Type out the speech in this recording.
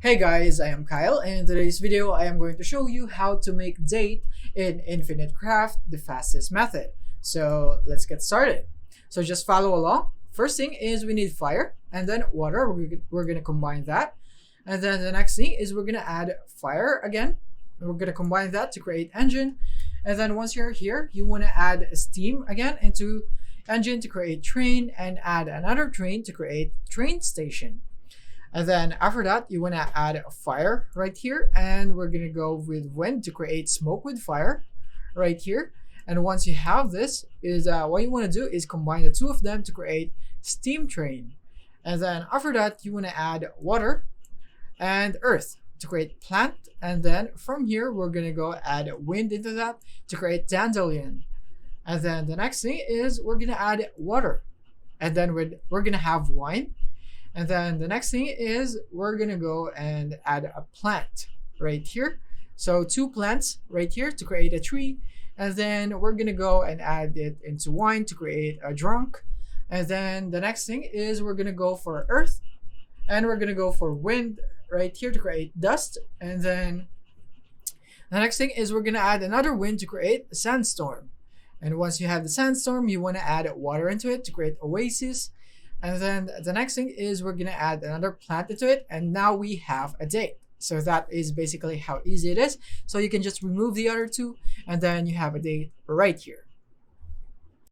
Hey guys, I am Kyle, and in today's video I am going to show you how to make date in Infinite Craft the fastest method. So let's get started. So just follow along. First thing is we need fire and then water. We're going to combine that. And then the next thing is we're going to add fire again. We're going to combine that to create engine. And then once you're here, you want to add steam again into engine to create train and add another train to create train station. And then after that, you want to add a fire right here. And we're going to go with wind to create smoke with fire right here. And once you have this, is what you want to do is combine the two of them to create steam train. And then after that, you want to add water and earth to create plant. And then from here, we're going to go add wind into that to create dandelion. And then the next thing is we're going to add water. And then we're going to have wine. And then the next thing is we're gonna go and add a plant right here. So two plants right here to create a tree. And then we're gonna go and add it into wine to create a drunk. And then the next thing is we're gonna go for earth. And we're gonna go for wind right here to create dust. And then the next thing is we're gonna add another wind to create a sandstorm. And once you have the sandstorm, you wanna add water into it to create oasis. And then the next thing is we're going to add another plant into it. And now we have a date. So that is basically how easy it is. So you can just remove the other two and then you have a date right here.